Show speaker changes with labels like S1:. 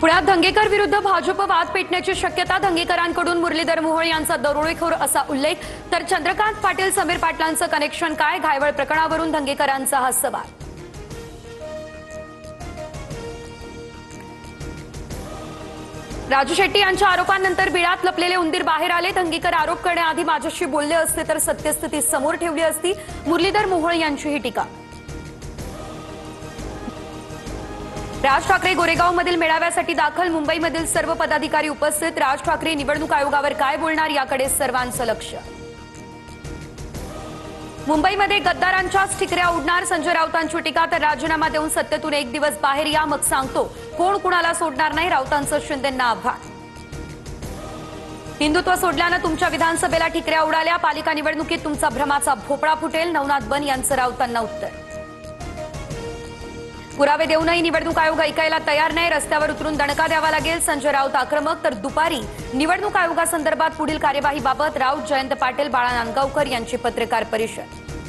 S1: पुण्यात धंगेकर विरुद्ध भाजप वाद पेटण्याची शक्यता। धंगेकरांकडून मुरलीधर मोहोळ यांचा दरोडेखोर असा उल्लेख, तर चंद्रकांत पाटील समीर पाटलांचं कनेक्शन काय? घायवळ प्रकरणावरून धंगेकरांचा हा सवाल। राजू शेट्टी यांच्या आरोपांनंतर बिळात लपलेले उंदीर बाहेर आले। धंगेकर आरोप करण्याआधी माझ्याशी बोलले असते तर सत्यस्थिती समोर ठेवली असती, मुरलीधर मोहोळ यांची ही टीका। राज ठाकरे गोरेगावमधील मेळाव्यासाठी दाखल, मुंबईमधील सर्व पदाधिकारी उपस्थित। राज ठाकरे निवडणूक आयोगावर काय बोलणार याकडे सर्वांचं लक्ष। मुंबईमध्ये गद्दारांच्याच ठिकऱ्या उडणार, संजय राऊतांची टीका। तर राजीनामा देऊन सत्तेतून एक दिवस बाहेर या, मग सांगतो कोण कुणाला सोडणार नाही, राऊतांचं शिंदेंना आव्हान। हिंदुत्व सोडल्यानं तुमच्या विधानसभेला ठिकऱ्या उडाल्या, पालिका निवडणुकीत तुमचा भ्रमाचा भोपळा फुटेल, नवनाथ बन यांचं राऊतांना उत्तर। पुरावे देऊनही निवडणूक आयोग ऐकायला तयार नाही, रस्त्यावर उतरून दणका द्यावा लागेल, संजय राऊत आक्रमक। तर दुपारी निवडणूक आयोगासंदर्भात पुढील कार्यवाहीबाबत राऊत, जयंत पाटील, बाळा नांदगावकर यांची पत्रकार परिषद।